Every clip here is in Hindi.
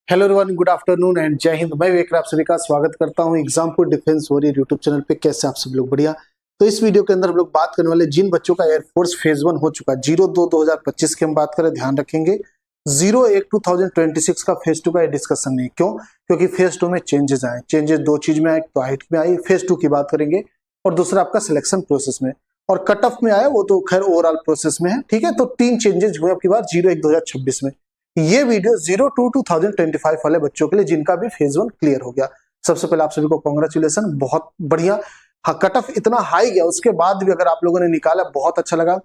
Hello everyone, good afternoon and जय हिंद। मैं विवेक, आप सभी का स्वागत करता हूं Exampur defence warrior YouTube channel पे। कैसे आप सब लोग? बढ़िया। तो इस वीडियो के अंदर हम लोग बात करने वाले जिन बच्चों का एयरफोर्स फेज 1 हो चुका है 02/2025 की हम बात करें, ध्यान रखेंगे 01/2026 का फेज 2 का ये डिस्कशन नहीं। क्यों? क्योंकि फेज 2 में चेंजेस आए। चेंजेस दो चीज में आए, तो हाइट में आई, फेज 2 की बात करेंगे, और दूसरा आपका सिलेक्शन प्रोसेस में, और कट ऑफ में आया, वो तो खैर ओवरऑल प्रोसेस में है। ठीक है, तो 3 चेंजेस हुए आपकी बात 01/2026 में। ये वीडियो 02/2025 वाले बच्चों के लिए जिनका भी फेज 1 क्लियर हो गया। सबसे पहले आप सभी को कांग्रेचुलेसन, बहुत बढ़िया। हाँ, कट ऑफ इतना हाई गया, उसके बाद भी अगर आप लोगों ने निकाला, बहुत अच्छा लगा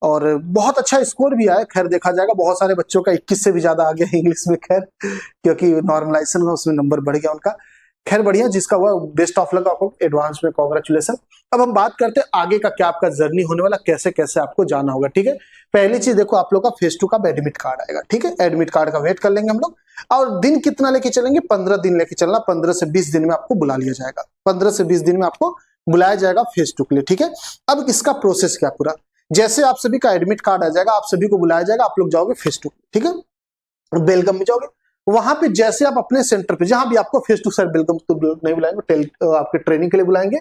और बहुत अच्छा स्कोर भी आया। खैर देखा जाएगा, बहुत सारे बच्चों का 21 से भी ज्यादा आ गया इंग्लिश में, खैर क्योंकि नॉर्मलाइजेशन हुआ उसमें नंबर बढ़ गया उनका। खैर बढ़िया, जिसका हुआ बेस्ट ऑफ लक आपको, एडवांस में कांग्रेचुलेसन। अब हम बात करते हैं आगे का क्या आपका जर्नी होने वाला, कैसे कैसे आपको जाना होगा। ठीक है, पहली चीज देखो, आप लोग का फेज 2 का एडमिट कार्ड आएगा। ठीक है, एडमिट कार्ड का वेट कर लेंगे हम लोग, और दिन कितना लेके चलेंगे? 15 दिन लेके चलना। 15 से 20 दिन में आपको बुला लिया जाएगा। 15 से 20 दिन में आपको बुलाया जाएगा फेज 2 के लिए। ठीक है, अब इसका प्रोसेस क्या पूरा, जैसे आप सभी का एडमिट कार्ड आ जाएगा, आप सभी को बुलाया जाएगा, आप लोग जाओगे फेज 2। ठीक है, बेलगम में जाओगे। वहां पे जैसे आप अपने सेंटर पे, जहां भी आपको फेज 2 सर बेलगम तो नहीं बुलाएंगे, आपके ट्रेनिंग के लिए बुलाएंगे,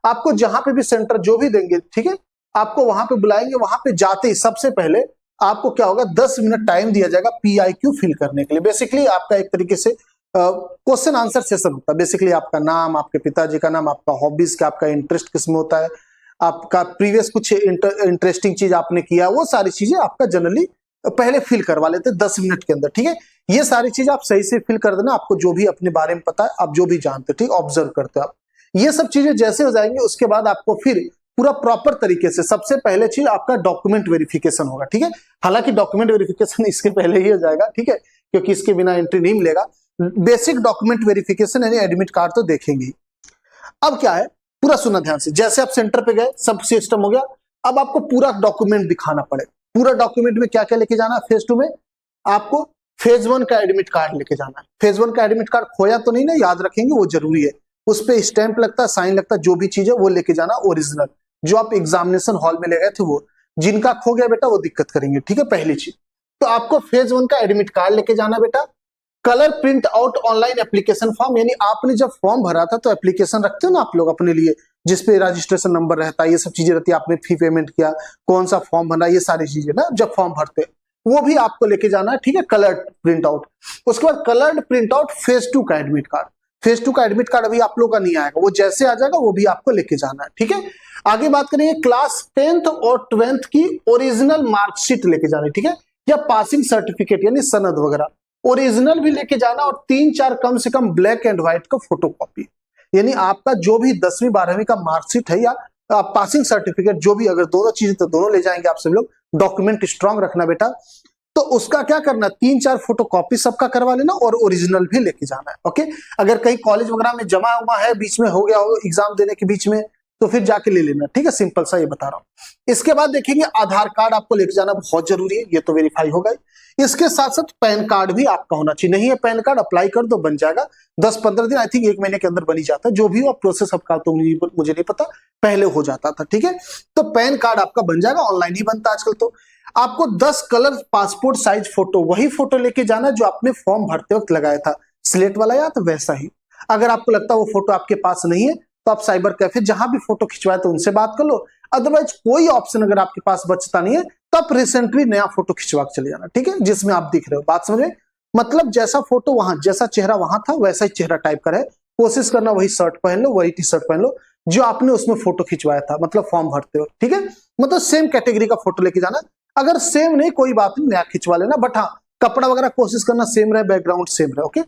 आपको जहां पे भी सेंटर जो भी देंगे, ठीक है, आपको वहां पे बुलाएंगे। वहां पे जाते ही सबसे पहले आपको क्या होगा, 10 मिनट टाइम दिया जाएगा PIQ फिल करने के लिए। बेसिकली आपका एक तरीके से क्वेश्चन आंसर सेशन होता है। बेसिकली आपका नाम, आपके पिताजी का नाम, आपका हॉबीज का, आपका इंटरेस्ट किसमें होता है, आपका प्रीवियस कुछ इंटरेस्टिंग चीज आपने किया, वो सारी चीजें आपका जनरली पहले फिल करवा लेते हैं 10 मिनट के अंदर। ठीक है, ये सारी चीज आप सही से फिल कर देना। आपको जो भी अपने बारे में पता है, आप जो भी जानते हो, ठीक, ऑब्जर्व करते हो आप, ये सब चीजें जैसे हो जाएंगे, उसके बाद आपको फिर पूरा प्रॉपर तरीके से सबसे पहले चीज आपका डॉक्यूमेंट वेरिफिकेशन होगा। ठीक है, हालांकि डॉक्यूमेंट वेरिफिकेशन इसके पहले ही हो जाएगा, ठीक है, क्योंकि इसके बिना एंट्री नहीं मिलेगा। बेसिक डॉक्यूमेंट वेरिफिकेशन यानी एडमिट कार्ड तो देखेंगे ही। अब क्या है, पूरा सुनना ध्यान से। जैसे आप सेंटर पे गए, सब सिस्टम हो गया, अब आपको पूरा डॉक्यूमेंट दिखाना पड़ेगा। पूरा डॉक्यूमेंट में क्या क्या लेके जाना है फेज 2 में? आपको फेज 1 का एडमिट कार्ड लेके जाना है। फेज 1 का एडमिट कार्ड खोया तो नहीं ना, याद रखेंगे, वो जरूरी है। उस पे स्टैंप लगता है, साइन लगता है, जो भी चीज है वो लेके जाना ओरिजिनल, जो आप एग्जामिनेशन हॉल में ले गए थे वो। जिनका खो गया बेटा, वो दिक्कत करेंगे। ठीक है, पहली चीज तो आपको फेज 1 का एडमिट कार्ड लेके जाना बेटा। Colour print out online application form, यानी आपने जब फॉर्म भरा था तो एप्लीकेशन रखते हो ना आप लोग अपने लिए, जिसपे रजिस्ट्रेशन नंबर रहता है, ये सब चीजें रहती है, आपने फी पेमेंट किया, कौन सा फॉर्म भरा, ये सारी चीजें ना जब फॉर्म भरते, वो भी आपको लेके जाना है। ठीक है, कलर्ड प्रिंट आउट। उसके बाद कलर्ड प्रिंट आउट फेज 2 का एडमिट कार्ड। फेज 2 का एडमिट कार्ड अभी आप लोग का नहीं आएगा, वो जैसे आ जाएगा वो भी आपको लेके जाना है। ठीक है, आगे बात करेंगे क्लास 10th और 12th की ओरिजिनल मार्कशीट लेके जानी। ठीक है, या पासिंग सर्टिफिकेट यानी सनद वगैरह ओरिजिनल भी लेके जाना, और 3-4 कम से कम ब्लैक एंड व्हाइट का फोटो कॉपी, यानी आपका जो भी 10वीं 12वीं का मार्कशीट है या पासिंग सर्टिफिकेट, जो भी, अगर दोनों चीजें तो दोनों ले जाएंगे आप सभी लोग। डॉक्यूमेंट स्ट्रांग रखना बेटा। तो उसका क्या करना, 3-4 फोटो कॉपी सबका करवा लेना, और ओरिजिनल भी लेके जाना है। ओके, अगर कहीं कॉलेज वगैरह में जमा हुआ है, बीच में हो गया हो एग्जाम देने के बीच में, तो फिर जाके ले लेना। ठीक है, सिंपल सा ये बता रहा हूं। इसके बाद देखेंगे आधार कार्ड आपको लेके जाना बहुत जरूरी है, ये तो वेरीफाई होगा। इसके साथ साथ पैन कार्ड भी आपका होना चाहिए। नहीं है पैन कार्ड, अप्लाई कर दो, बन जाएगा 10-15 दिन, आई थिंक 1 महीने के अंदर बनी जाता है। जो भी हो प्रोसेस आपका, तो मुझे नहीं पता, पहले हो जाता था। ठीक है, तो पैन कार्ड आपका बन जाएगा, ऑनलाइन ही बनता है आजकल। तो आपको 10 कलर पासपोर्ट साइज फोटो, वही फोटो लेके जाना जो आपने फॉर्म भरते वक्त लगाया था, स्लेट वाला या तो वैसा ही। अगर आपको लगता है वो फोटो आपके पास नहीं है, तो आप साइबर कैफे जहां भी फोटो खिंचवाए तो उनसे बात कर लो। अदरवाइज कोई ऑप्शन अगर आपके पास बचता नहीं है, तो आप रिसेंटली नया फोटो खिंचवा के चले जाना। ठीक है, जिसमें आप दिख रहे हो, बात समझ में? मतलब जैसा फोटो वहां, जैसा चेहरा वहां था, वैसा ही चेहरा टाइप का है। कोशिश करना वही शर्ट पहन लो, वही टी शर्ट पहन लो जो आपने उसमें फोटो खिंचवाया था, मतलब फॉर्म भरते हो। ठीक है, मतलब सेम कैटेगरी का फोटो लेके जाना। अगर सेम नहीं, कोई बात नहीं, नया खिंचवा लेना, बट हाँ, कपड़ा वगैरह कोशिश करना सेम रहे, बैकग्राउंड सेम रहे। ओके,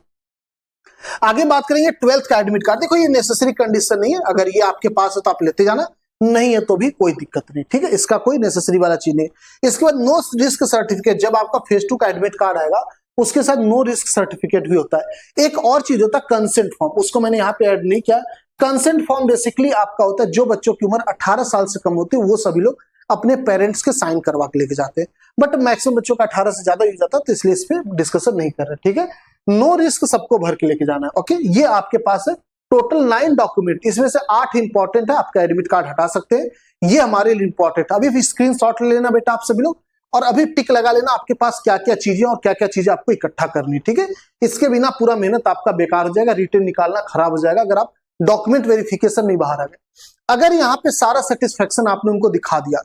आगे बात करेंगे 12th का एडमिट कार्ड। देखो ये नेसेसरी कंडीशन नहीं है, अगर ये आपके पास है तो आप लेते जाना, नहीं है तो भी कोई दिक्कत नहीं। ठीक है, इसका कोई नेसेसरी वाला चीज नहीं। इसके बाद नो रिस्क सर्टिफिकेट, जब आपका फेज 2 का एडमिट कार्ड आएगा, उसके साथ नो रिस्क सर्टिफिकेट भी होता है। एक और चीज होता है कंसेंट फॉर्म, उसको मैंने यहाँ पे ऐड नहीं किया। कंसेंट फॉर्म बेसिकली आपका होता है, जो बच्चों की उम्र 18 साल से कम होती है, वो सभी लोग अपने पेरेंट्स के साइन करवा के लेके जाते हैं। बट मैक्सिमम बच्चों का 18 से ज्यादा हो जाता है, तो इसलिए इस पर डिस्कशन नहीं कर रहे। ठीक है, नो रिस्क सबको भर के लेके जाना है। ओके, ये आपके पास है टोटल 9 डॉक्यूमेंट, इसमें से 8 इंपॉर्टेंट है। आपका एडमिट कार्ड हटा सकते हैं, ये हमारे लिए इंपॉर्टेंट है। अभी स्क्रीनशॉट ले लेना बेटा आप सभी लोग, और अभी टिक लगा लेना आपके पास क्या क्या चीजें और क्या क्या चीजें आपको इकट्ठा करनी, ठीक है। इसके बिना पूरा मेहनत आपका बेकार हो जाएगा, रिटर्न निकालना खराब हो जाएगा अगर आप डॉक्यूमेंट वेरिफिकेशन नहीं बाहर आ गए। अगर यहाँ पे सारा सेटिस्फेक्शन आपने उनको दिखा दिया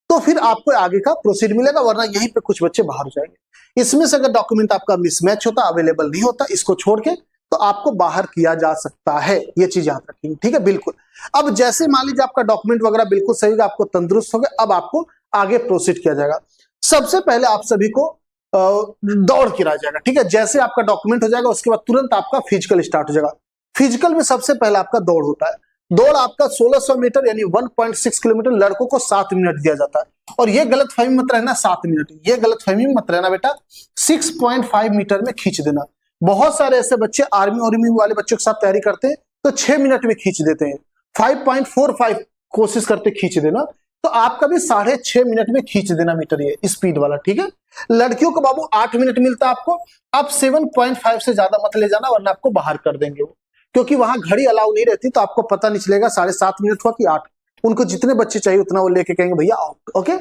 तो फिर आपको आगे का प्रोसीड मिलेगा, वरना यहीं पे कुछ बच्चे बाहर हो जाएंगे। इसमें से अगर डॉक्यूमेंट आपका मिसमैच होता, अवेलेबल नहीं होता, इसको छोड़ के तो आपको बाहर किया जा सकता है, ये चीज याद रखेंगे, ठीक है। बिल्कुल। अब जैसे मान लीजिए आपका डॉक्यूमेंट वगैरह बिल्कुल सही होगा, आपको तंदुरुस्त हो गया, अब आपको आगे प्रोसीड किया जाएगा। सबसे पहले आप सभी को दौड़ गिराया जाएगा, ठीक है। जैसे आपका डॉक्यूमेंट हो जाएगा उसके बाद तुरंत आपका फिजिकल स्टार्ट हो जाएगा। फिजिकल में सबसे पहले आपका दौड़ होता है। दौड़ आपका 1600 मीटर यानी 1.6 किलोमीटर, लड़कों को 7 मिनट दिया जाता है। और ये गलत फहमी मत रहना 7 मिनट, ये गलत फहमी मत रहना बेटा, 6.5 मीटर में खींच देना। बहुत सारे ऐसे बच्चे आर्मी वाले बच्चों के साथ तैयारी करते हैं तो 6 मिनट में खींच देते हैं, 5.45 कोशिश करते खींच देना, तो आपका भी 6.5 मिनट में खींच देना मीटर, ये स्पीड वाला, ठीक है। लड़कियों को बाबू 8 मिनट मिलता है आपको, आप 7.5 से ज्यादा मत ले जाना वरना आपको बाहर कर देंगे वो, क्योंकि वहां घड़ी अलाउ नहीं रहती तो आपको पता नहीं चलेगा 7.5 मिनट हुआ कि 8। उनको जितने बच्चे चाहिए उतना वो लेके कहेंगे भैया आओ, ओके।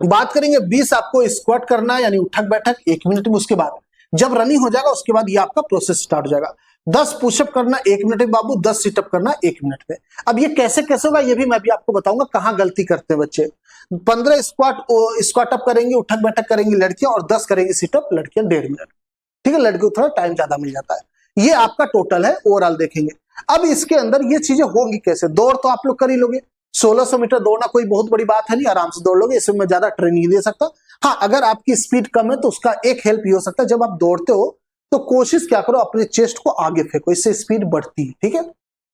बात करेंगे 20 आपको स्क्वाट करना है यानी उठक बैठक 1 मिनट में। उसके बाद जब रनिंग हो जाएगा उसके बाद ये आपका प्रोसेस स्टार्ट हो जाएगा। 10 पुशअप करना 1 मिनट में बाबू, 10 सिटअप करना 1 मिनट में। अब ये कैसे कैसे होगा ये भी मैं भी आपको बताऊंगा, कहां गलती करते हैं बच्चे। 15 स्क्वाट अप करेंगे, उठक बैठक करेंगी लड़कियां, और 10 करेंगी सिटअप लड़कियां 1.5 मिनट, ठीक है। लड़कियों को थोड़ा टाइम ज्यादा मिल जाता है। ये आपका टोटल है, ओवरऑल देखेंगे। अब इसके अंदर ये चीजें होंगी कैसे। दौड़ तो आप लोग कर ही लोगे, 1600 मीटर दौड़ना कोई बहुत बड़ी बात है नहीं, आराम से दौड़ लोगे, इसमें मैं ज्यादा ट्रेनिंग नहीं दे सकता। हाँ, अगर आपकी स्पीड कम है तो उसका एक हेल्प ये हो सकता है, जब आप दौड़ते हो तो कोशिश क्या करो अपने चेस्ट को आगे फेंको, इससे स्पीड बढ़ती है, ठीक है।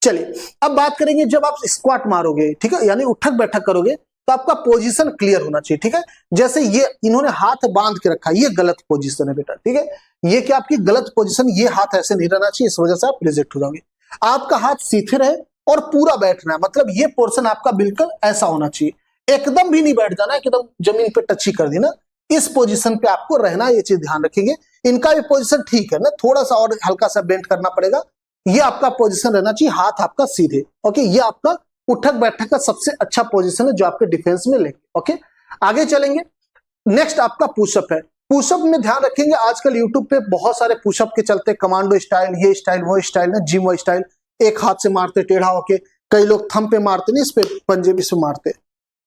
चलिए अब बात करेंगे जब आप स्क्वाट मारोगे, ठीक है, यानी उठक बैठक करोगे तो आपका पोजीशन क्लियर होना चाहिए, ठीक है। जैसे ये इन्होंने हाथ बांध के रखा, ये गलत पोजीशन है बेटा, ठीक है। ये क्या आपकी गलत पोजीशन, ये हाथ ऐसे नहीं रहना चाहिए, इस वजह से आप रिजेक्ट हो जाओगे। आपका हाथ सीधे रहे और पूरा बैठना है, मतलब ये पोर्शन आपका बिल्कुल ऐसा होना चाहिए, एकदम भी नहीं बैठ जाना है, एकदम जमीन पे टच ही कर देना। इस पोजीशन पे आपको रहना, ये चीज ध्यान रखेंगे। इनका भी पोजीशन ठीक है ना, थोड़ा सा और हल्का सा बेंड करना पड़ेगा। ये आपका पोजीशन रहना चाहिए, हाथ आपका सीधे, ओके। ये आपका उठक बैठक का सबसे अच्छा पोजीशन है जो आपके डिफेंस में लेंगे, ओके। आगे चलेंगे, नेक्स्ट आपका पुशअप है। पुशअप में ध्यान रखेंगे, आजकल यूट्यूब पे बहुत सारे पुशअप के चलते, कमांडो स्टाइल, ये स्टाइल, वो स्टाइल ना, जिम वो स्टाइल, एक हाथ से मारते टेढ़ा होके, कई लोग थंब पे मारते नहीं, इस पे पंजे भी से मारते,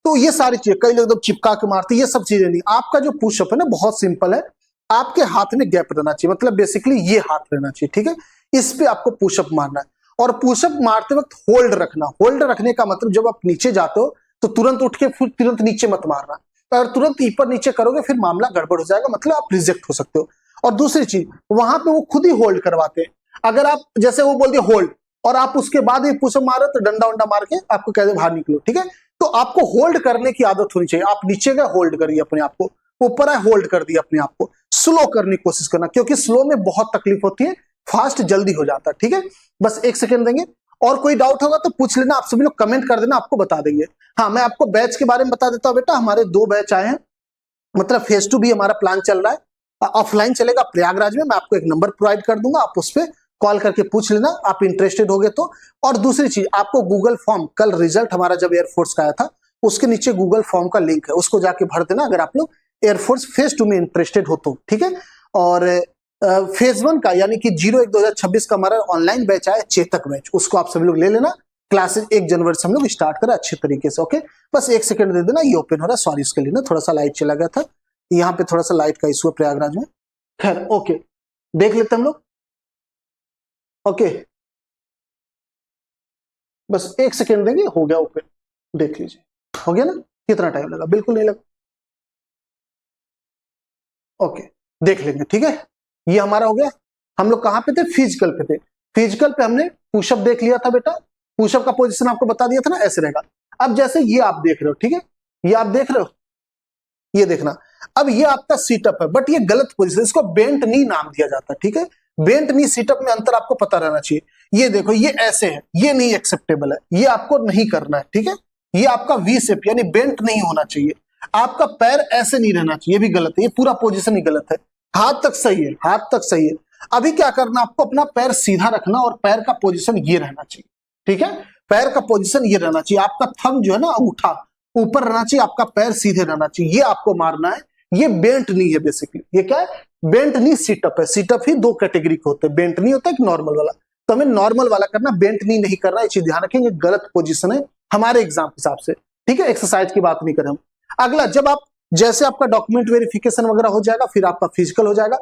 तो ये सारी चीजें, कई लोग एकदम चिपका के मारते, ये सब चीजें नहीं। आपका जो पुशअप है ना बहुत सिंपल है, आपके हाथ में गैप रहना चाहिए, मतलब बेसिकली ये हाथ रहना चाहिए, ठीक है। इस पे आपको पुशअप मारना है, और पुशअप मारते वक्त होल्ड रखना। होल्ड रखने का मतलब जब आप नीचे जाते हो तो तुरंत उठ के फिर तुरंत नीचे मत मारना, अगर तुरंत ऊपर नीचे करोगे फिर मामला गड़बड़ हो जाएगा, मतलब आप रिजेक्ट हो सकते हो। और दूसरी चीज, वहां पे वो खुद ही होल्ड करवाते हैं, अगर आप जैसे वो बोल दिए होल्ड और आप उसके बाद ही पुशअप मारो तो डंडा वंडा मार के आपको कहते बाहर निकलो, ठीक है। तो आपको होल्ड करने की आदत होनी चाहिए। आप नीचे गए होल्ड करिए अपने आप को, ऊपर आए होल्ड कर दिया अपने आप को, स्लो करने की कोशिश करना, क्योंकि स्लो में बहुत तकलीफ होती है, फास्ट जल्दी हो जाता है, ठीक है। बस 1 सेकेंड देंगे, और कोई डाउट होगा तो पूछ लेना, आप सभी लोग कमेंट कर देना, आपको बता देंगे। हाँ, मैं आपको बैच के बारे में बता देता हूँ बेटा, हमारे 2 बैच आए हैं, मतलब फेज 2 भी हमारा प्लान चल रहा है, ऑफलाइन चलेगा प्रयागराज में। मैं आपको एक नंबर प्रोवाइड कर दूंगा, आप उस पर कॉल करके पूछ लेना, आप इंटरेस्टेड होगे तो। और दूसरी चीज, आपको गूगल फॉर्म, कल रिजल्ट हमारा जब एयरफोर्स का आया था, उसके नीचे गूगल फॉर्म का लिंक है, उसको जाके भर देना अगर आप लोग एयरफोर्स फेज 2 में इंटरेस्टेड हो तो, ठीक है। और फेज 1 का यानी कि 01/2026 का हमारा ऑनलाइन बैच आया, चेतक बैच, उसको आप सभी लोग ले लेना। क्लासेस 1 जनवरी से हम लोग स्टार्ट करें अच्छे तरीके से, ओके। बस 1 सेकंड दे देना, ये ओपन हो रहा है, सॉरी इसके लिए ना, थोड़ा सा लाइट चला गया था, यहाँ पे थोड़ा सा लाइट का इशू है प्रयागराज में, खैर ओके, देख लेते हम लोग, ओके। बस 1 सेकंड देंगे, हो गया ओपन, देख लीजिए, हो गया ना। कितना टाइम लगा, बिल्कुल नहीं लगा, ओके, देख लेंगे, ठीक है। ये हमारा हो गया। हम लोग कहां पे थे, फिजिकल पे थे। फिजिकल पे हमने पुशअप देख लिया था बेटा, पुशअप का पोजीशन आपको बता दिया था ना, ऐसे रहेगा। अब जैसे ये आप देख रहे हो, ठीक है, ये आप देख रहे हो, ये देखना। अब ये आपका सीटअप है, बट ये गलत पोजीशन, इसको बेंट नी नाम दिया जाता है, ठीक है। बेंट नी सीटअप में अंतर आपको पता रहना चाहिए। ये देखो, ये ऐसे है, ये नहीं एक्सेप्टेबल है, ये आपको नहीं करना है, ठीक है। ये आपका वी शेप यानी बेंट नहीं होना चाहिए। आपका पैर ऐसे नहीं रहना चाहिए, ये भी गलत है, ये पूरा पोजीशन ही गलत है। हाथ तक सही है, हाथ तक सही है। अभी क्या करना, आपको अपना पैर सीधा रखना और पैर का पोजीशन ये रहना चाहिए, ठीक है। पैर का पोजीशन ये रहना चाहिए। आपका थंब जो है ना, अंगूठा, ऊपर रहना चाहिए, आपका पैर सीधे रहना चाहिए, ये आपको मारना है। ये बेंट नी है बेसिकली, ये क्या है, बेंट नी सीटअप है। सीटअप ही दो कैटेगरी के होते हैं, बेंट नी होता है एक नॉर्मल वाला, तो हमें नॉर्मल वाला करना, बेंट नी नहीं करना, ये चीज ध्यान रखेंगे, गलत पोजीशन है हमारे एग्जाम के हिसाब से, ठीक है, एक्सरसाइज की बात नहीं करें हम। अगला, जब आप जैसे आपका डॉक्यूमेंट वेरिफिकेशन वगैरह हो जाएगा, फिर आपका फिजिकल हो जाएगा।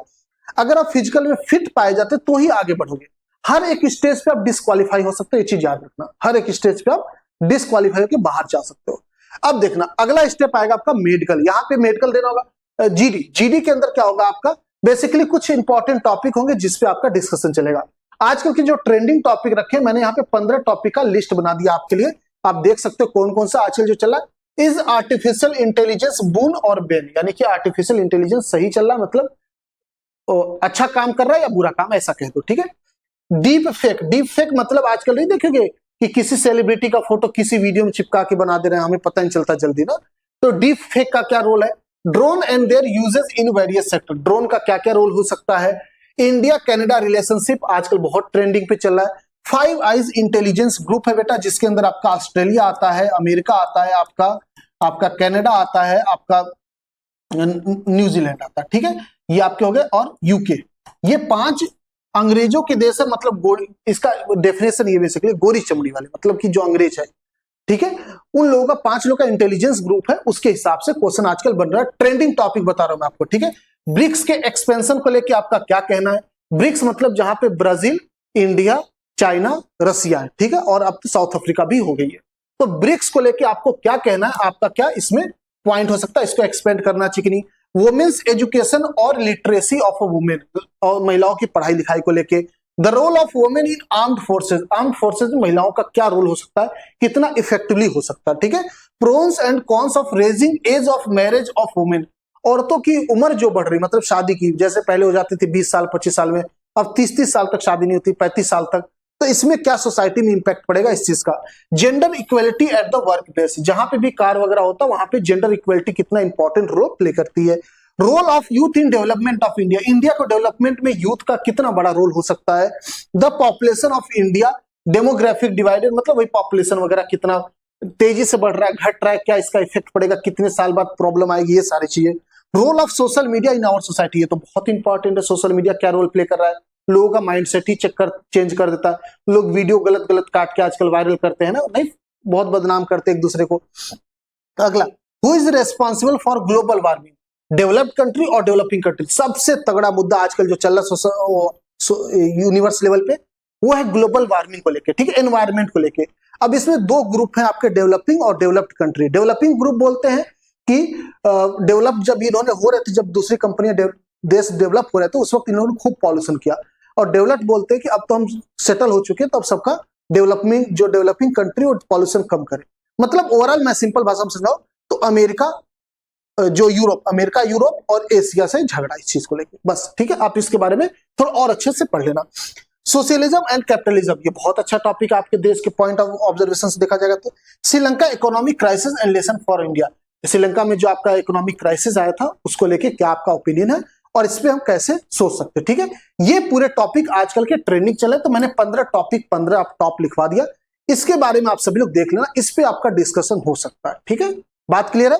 अगर आप फिजिकल में फिट पाए जाते तो ही आगे बढ़ोगे। हर एक स्टेज पे आप डिस्क्वालीफाई हो सकते हो, ये चीज याद रखना, हर एक स्टेज पे आप डिस्क्वालीफाई होकर बाहर जा सकते हो। अब देखना अगला स्टेप आएगा आपका मेडिकल। यहाँ पे मेडिकल देना होगा जीडी। जीडी के अंदर क्या होगा आपका, बेसिकली कुछ इंपॉर्टेंट टॉपिक होंगे जिसपे आपका डिस्कशन चलेगा। आजकल की जो ट्रेंडिंग टॉपिक रखे, मैंने यहाँ पे 15 टॉपिक का लिस्ट बना दिया आपके लिए, आप देख सकते हो कौन कौन सा आजकल जो चल रहा है। इज आर्टिफिशियल इंटेलिजेंस बून और बेन, यानी कि आर्टिफिशियल इंटेलिजेंस सही चल रहा है, मतलब अच्छा काम कर रहा है या बुरा काम, ऐसा कह दो, ठीक है। डीप फेक, डीप फेक मतलब आजकल नहीं देखेंगे कि किसी सेलिब्रिटी का फोटो किसी वीडियो में चिपका के बना दे रहे हैं, हमें पता नहीं चलता जल्दी ना। तो डीप फेक का क्या रोल है, drone and there uses in various sector, drone का क्या क्या रोल हो सकता है। इंडिया कनाडा रिलेशनशिप आजकल बहुत ट्रेंडिंग पे चल रहा है। फाइव आइज इंटेलिजेंस ग्रुप है बेटा, जिसके अंदर आपका ऑस्ट्रेलिया आता है, अमेरिका आता है, आपका कनाडा आता है, आपका न्यूजीलैंड आता है, ठीक है, ये आपके हो गए, और यूके। ये 5 अंग्रेजों के देश है, मतलब गोरी, इसका डेफिनेशन ये बेसिकली गोरी चमड़ी वाले, मतलब कि जो अंग्रेज है, ठीक है, उन लोगों का 5 लोगों का इंटेलिजेंस ग्रुप है, उसके हिसाब से क्वेश्चन आजकल बन रहा है। ट्रेंडिंग टॉपिक बता रहा हूं मैं आपको, ठीक है। ब्रिक्स के एक्सपेंशन को लेकर आपका क्या कहना है। ब्रिक्स मतलब जहां पे ब्राजील, इंडिया, चाइना, रसिया है, ठीक है, और अब तो साउथ अफ्रीका भी हो गई है। तो ब्रिक्स को लेकर आपको क्या कहना है, आपका क्या इसमें पॉइंट हो सकता है, इसको एक्सपेंड करना चाहिए कि नहीं। वुमेन्स एजुकेशन और लिटरेसी ऑफ वुमेन, और महिलाओं की पढ़ाई लिखाई को लेके। The role of women in armed forces, armed forces में महिलाओं का क्या रोल हो सकता है, कितना इफेक्टिवली हो सकता है, ठीक है। Pros and cons of raising age of marriage of women, औरतों की उम्र जो बढ़ रही, मतलब शादी की, जैसे पहले हो जाती थी 20 साल 25 साल में, अब 30-30 साल तक शादी नहीं होती, 35 साल तक। तो इसमें क्या सोसाइटी में इंपैक्ट पड़ेगा इस चीज का। Gender equality at the work place, जहां पे भी कार वगैरह होता है वहां पे जेंडर इक्वलिटी कितना इंपॉर्टेंट रोल प्ले करती है। Role of youth in development of India, India को डेवलपमेंट में यूथ का कितना बड़ा रोल हो सकता है। The population of India, demographic divided, मतलब वही पॉपुलेशन वगैरह कितना तेजी से बढ़ रहा है, घट रहा है, क्या इसका इफेक्ट पड़ेगा, कितने साल बाद प्रॉब्लम आएगी, ये सारी चीजें। Role of social media in our society, ये तो बहुत इंपॉर्टेंट है, सोशल मीडिया क्या रोल प्ले कर रहा है, लोगों का माइंडसेट ही चेंज कर देता है। लोग वीडियो गलत गलत काट के आजकल वायरल करते हैं ना, नहीं, बहुत बदनाम करते हैं एक दूसरे को। अगला, who is responsible for global warming, developed country और डेवलपिंग कंट्री। सबसे तगड़ा मुद्दा आजकल जो चल रहा है यूनिवर्स लेवल पे, वो है ग्लोबल वार्मिंग को लेके, ठीक है, एनवायरमेंट को लेके। अब इसमें 2 ग्रुप हैं आपके, डेवलपिंग और डेवलप्ड कंट्री। डेवलपिंग ग्रुप बोलते हैं कि डेवलप जब इन्होंने हो रहे थे, जब दूसरी कंपनियां देश डेवलप हो रहे थे, उस वक्त इन्होंने खूब पॉल्यूशन किया। और डेवलप्ड बोलते हैं कि अब तो हम सेटल हो चुके हैं, तो अब सबका डेवलपिंग कंट्री और पॉल्यूशन कम करे। मतलब ओवरऑल मैं सिंपल भाषा में समझाऊं तो अमेरिका यूरोप और एशिया से झगड़ा इस चीज को लेकर, बस, ठीक है। आप इसके बारे में थोड़ा और अच्छे से पढ़ लेना। सोशलिज्म एंड कैपिटलिज्म, ये बहुत अच्छा टॉपिक है आपके देश के पॉइंट ऑफ ऑब्जर्वेशन से देखा जाएगा तो। Sri Lanka economic crisis and lesson for India, Sri Lanka में जो आपका इकोनॉमिक क्राइसिस आया था उसको लेके क्या आपका ओपिनियन है और इस पे हम कैसे सोच सकते हैं, ठीक है। ये पूरे टॉपिक आजकल के ट्रेंडिंग चले, तो मैंने 15 टॉपिक 15 आप टॉप लिखवा दिया, इसके बारे में आप सभी लोग देख लेना, इस पे आपका डिस्कशन हो सकता है, ठीक है। बात क्लियर है।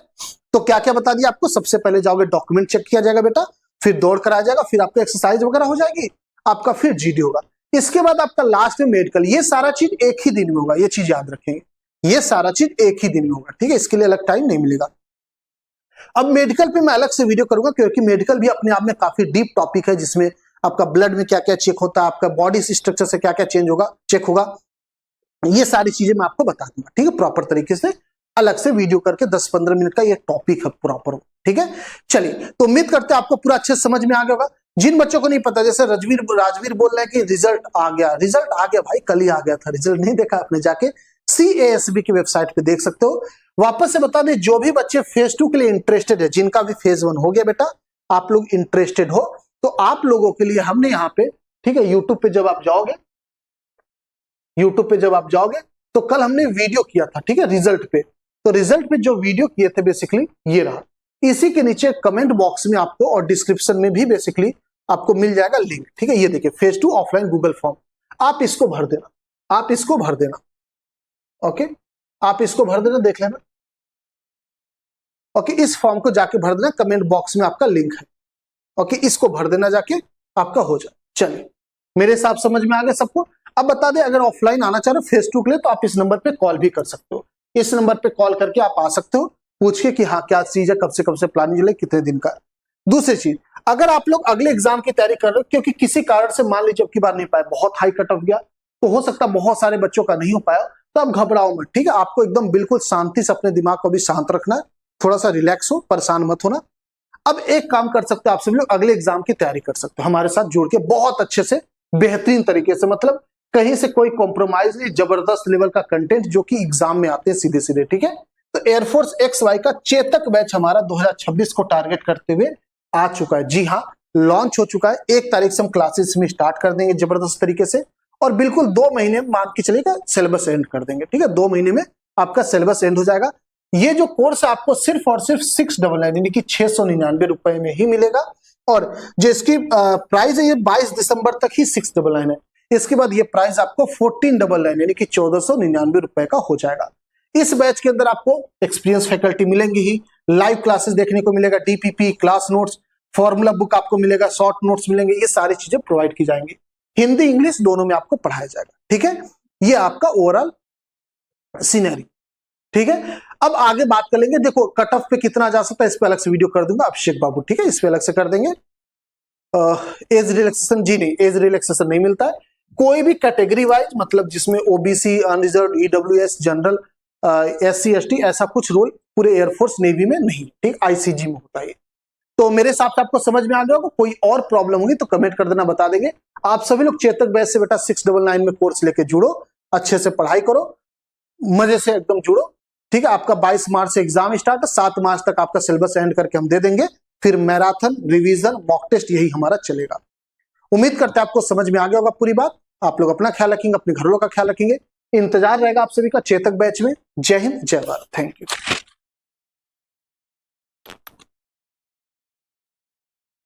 तो क्या क्या बता दिया आपको, सबसे पहले जाओगे डॉक्यूमेंट चेक किया जाएगा बेटा, फिर दौड़ कर आ जाएगा, फिर आपका एक्सरसाइज वगैरह हो जाएगी, आपका फिर जीडी होगा, इसके बाद आपका लास्ट में मेडिकल। ये सारा चीज एक ही दिन में होगा, ये चीज याद रखेंगे, ये सारा चीज एक ही दिन में होगा, ठीक है, इसके लिए अलग टाइम नहीं मिलेगा। अब मेडिकल पे मैं अलग से वीडियो करूंगा, क्योंकि मेडिकल भी अपने आप में काफी डीप टॉपिक है, जिसमें आपका ब्लड में क्या क्या चेक होता है, आपका बॉडी स्ट्रक्चर से क्या क्या चेक होगा, ये सारी चीजें मैं आपको बता दूंगा, ठीक है, प्रॉपर तरीके से अलग से वीडियो करके 10-15 मिनट का ये टॉपिक है प्रॉपर, ठीक है। चलिए, तो उम्मीद करते हैं आपको पूरा अच्छे से समझ में आ गया होगा। जिन बच्चों को नहीं पता, जैसे राजवीर बोल रहे हैं कि रिजल्ट आ गया भाई, कल ही आ गया था, रिजल्ट नहीं देखा आपने, जाके CASB की वेबसाइट पे देख सकते हो। वापस से बता दें, जो भी बच्चे फेज 2 के लिए इंटरेस्टेड है, जिनका भी फेज 1 हो गया बेटा, आप लोग इंटरेस्टेड हो तो आप लोगों के लिए हमने यहाँ पे, ठीक है, यूट्यूब पे जब आप जाओगे तो कल हमने वीडियो किया था, ठीक है, रिजल्ट पे। तो रिजल्ट पे जो वीडियो किए थे बेसिकली ये रहा, इसी के नीचे कमेंट बॉक्स में आपको और डिस्क्रिप्शन में भी बेसिकली आपको मिल जाएगा लिंक, ठीक है। ये देखिए, फेज 2 ऑफलाइन गूगल फॉर्म, आप इसको भर देना, ओके, आप इसको भर देना, देख लेना। ओके, इस फॉर्म को जाके भर देना, कमेंट बॉक्स में आपका लिंक है। ओके, इसको भर देना जाके, आपका हो जाए। चलिए, मेरे हिसाब समझ में आ गया सबको। अब बता दें, अगर ऑफलाइन आना चाह रहे हो फेस टू के लिए, तो आप इस नंबर पे कॉल भी कर सकते हो। इस नंबर पे कॉल करके आप आ सकते हो, पूछ के कि हाँ क्या चीज है, कब से प्लानिंग चले, कितने दिन का। दूसरी चीज, अगर आप लोग अगले एग्जाम की तैयारी कर रहे हो, क्योंकि किसी कारण से मान लीजिए अब की बार नहीं पाए, बहुत हाई कट ऑफ गया, तो हो सकता है बहुत सारे बच्चों का नहीं हो पाया, तो आप घबराओ मत, ठीक है। आपको एकदम बिल्कुल शांति से अपने दिमाग को भी शांत रखना है, थोड़ा सा रिलैक्स हो, परेशान मत होना। अब एक काम कर सकते हो, आप सभी लोग अगले एग्जाम की तैयारी कर सकते हो हमारे साथ जुड़ के, बहुत अच्छे से, बेहतरीन तरीके से, मतलब कहीं से कोई कॉम्प्रोमाइज नहीं, जबरदस्त लेवल का कंटेंट जो कि एग्जाम में आते हैं सीधे सीधे, ठीक है। तो एयरफोर्स XY का चेतक बैच हमारा 2026 को टारगेट करते हुए आ चुका है। जी हाँ, लॉन्च हो चुका है। 1 तारीख से हम क्लासेस में स्टार्ट कर देंगे जबरदस्त तरीके से, और बिल्कुल 2 महीने में मान के चलिएगा सिलेबस एंड कर देंगे, ठीक है। 2 महीने में आपका सिलेबस एंड हो जाएगा। ये जो कोर्स है आपको सिर्फ और सिर्फ 699 यानी कि 699 रुपए में ही मिलेगा, और जो इसकी प्राइस है ये 22 दिसंबर तक ही 699 है। इसके बाद ये प्राइस आपको 1499 यानी कि 1499 रुपए का हो जाएगा। इस बैच के अंदर आपको एक्सपीरियंस फैकल्टी मिलेंगी ही, लाइव क्लासेस देखने को मिलेगा, DPP, class notes, formula book आपको मिलेगा, शॉर्ट नोट्स मिलेंगे, ये सारी चीजें प्रोवाइड की जाएंगी। हिंदी इंग्लिश दोनों में आपको पढ़ाया जाएगा, ठीक है। ये आपका ओवरऑल सीनरी, ठीक है। अब आगे बात कर लेंगे, देखो कट ऑफ पे कितना जा सकता है, इस पे अलग से वीडियो कर दूंगा अभिषेक बाबू, ठीक है, इस पे अलग से कर देंगे। एज रिलैक्सेशन, जी नहीं, एज रिलैक्सेशन नहीं मिलता है। कोई भी कैटेगरी वाइज, मतलब जिसमें OBC, unreserved, EWS, general, SC ST, ऐसा कुछ रोल पूरे एयरफोर्स नेवी में नहीं, ठीक, ICG में होता है। तो मेरे हिसाब से आपको समझ में आ गया होगा। कोई और प्रॉब्लम होगी तो कमेंट कर देना, बता देंगे। आप सभी लोग चेतक बैच से बेटा 699 में कोर्स लेके जुड़ो, अच्छे से पढ़ाई करो, मजे से एकदम जुड़ो, ठीक है। आपका 22 मार्च से एग्जाम स्टार्ट है, 7 मार्च तक आपका सिलेबस एंड करके हम दे देंगे, फिर मैराथन, रिवीजन, मॉक टेस्ट, यही हमारा चलेगा। उम्मीद करते हैं आपको समझ में आ गया होगा पूरी बात। आप लोग अपना ख्याल रखेंगे, अपने घर वालों का ख्याल रखेंगे। इंतजार रहेगा आप सभी का चेतक बैच में। जय हिंद, जय भारत, थैंक यू।